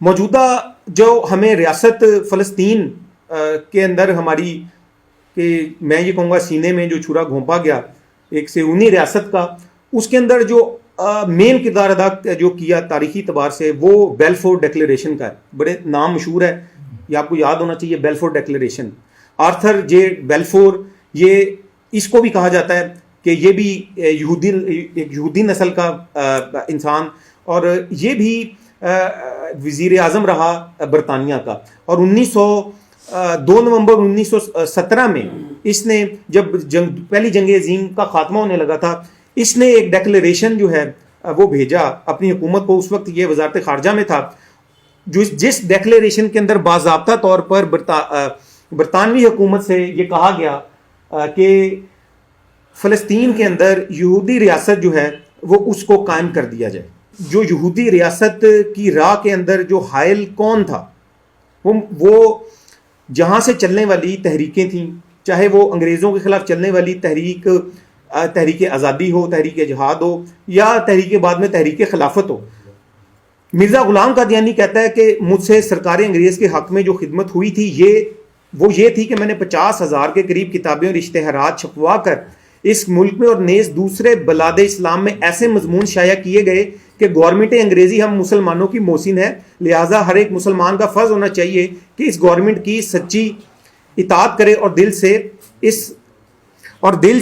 موجودہ جو ہمیں ریاست فلسطین کے اندر ہماری کہ میں یہ کہوں گا سینے میں جو چھرا گھونپا گیا ایک صہیونی ریاست کا، اس کے اندر جو مین کردار ادا جو کیا تاریخی اعتبار سے وہ بیلفور ڈیکلیریشن کا ہے. بڑے نام مشہور ہے، یہ آپ کو یاد ہونا چاہیے. بیلفور ڈیکلیریشن، آرتھر جے بیلفور، یہ اس کو بھی کہا جاتا ہے کہ یہ بھی ایک یہودی نسل کا انسان، اور یہ بھی وزیر اعظم رہا برطانیہ کا. اور 2 نومبر 1917 میں اس نے جب پہلی جنگ عظیم کا خاتمہ ہونے لگا تھا، اس نے ایک ڈیکلیریشن جو ہے وہ بھیجا اپنی حکومت کو. اس وقت یہ وزارت خارجہ میں تھا، جس ڈیکلیریشن کے اندر باضابطہ طور پر برطانوی حکومت سے یہ کہا گیا کہ فلسطین کے اندر یہودی ریاست جو ہے وہ اس کو قائم کر دیا جائے. جو یہودی ریاست کی راہ کے اندر جو حائل کون تھا، وہ جہاں سے چلنے والی تحریکیں تھیں، چاہے وہ انگریزوں کے خلاف چلنے والی تحریک آزادی ہو، تحریک جہاد ہو، یا تحریک بعد میں تحریک خلافت ہو. مرزا غلام قادیانی کہتا ہے کہ مجھ سے سرکار انگریز کے حق میں جو خدمت ہوئی تھی وہ یہ تھی کہ میں نے 50,000 کے قریب کتابیں اور اشتہارات چھپوا کر اس ملک میں اور نیز دوسرے بلاد اسلام میں ایسے مضمون شائع کیے گئے کہ گورنمنٹ انگریزی ہم مسلمانوں کی محسن ہے، لہٰذا ہر ایک مسلمان کا فرض ہونا چاہیے کہ اس گورنمنٹ کی سچی اطاعت کرے اور دل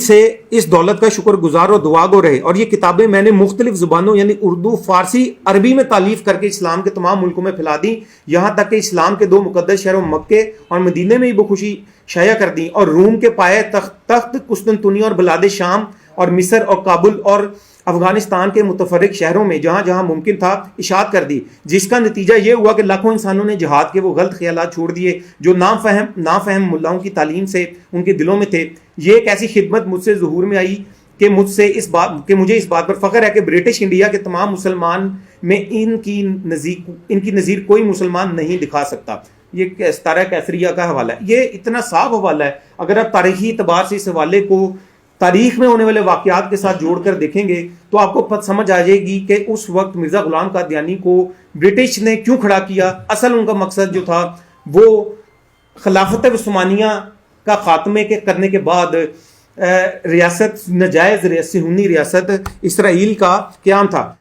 سے اس دولت کا شکر گزار اور دعا گو رہے. اور یہ کتابیں میں نے مختلف زبانوں یعنی اردو، فارسی، عربی میں تالیف کر کے اسلام کے تمام ملکوں میں پھیلا دیں، یہاں تک کہ اسلام کے 2 مقدس شہروں مکے اور مدینے میں ہی بخوشی شائع کر دیں، اور روم کے پائے تخت قسطنطنیہ اور بلاد شام اور مصر اور کابل اور افغانستان کے متفرق شہروں میں جہاں جہاں ممکن تھا اشاعت کر دی، جس کا نتیجہ یہ ہوا کہ لاکھوں انسانوں نے جہاد کے وہ غلط خیالات چھوڑ دیے جو نافہم ملاؤں کی تعلیم سے ان کے دلوں میں تھے. یہ ایک ایسی خدمت مجھ سے ظہور میں آئی کہ مجھے اس بات پر فخر ہے کہ برٹش انڈیا کے تمام مسلمان میں ان کی نظیر کوئی مسلمان نہیں دکھا سکتا. یہ ستارہ کیسریہ کا حوالہ ہے. یہ اتنا صاف حوالہ ہے، اگر آپ تاریخی اعتبار سے اس حوالے کو تاریخ میں ہونے والے واقعات کے ساتھ جوڑ کر دیکھیں گے تو آپ کو سمجھ آ جائے گی کہ اس وقت مرزا غلام قادیانی کو برٹش نے کیوں کھڑا کیا. اصل ان کا مقصد جو تھا وہ خلافت عثمانیہ کا خاتمے کرنے کے بعد نجائز صہیونی ریاست اسرائیل کا قیام تھا.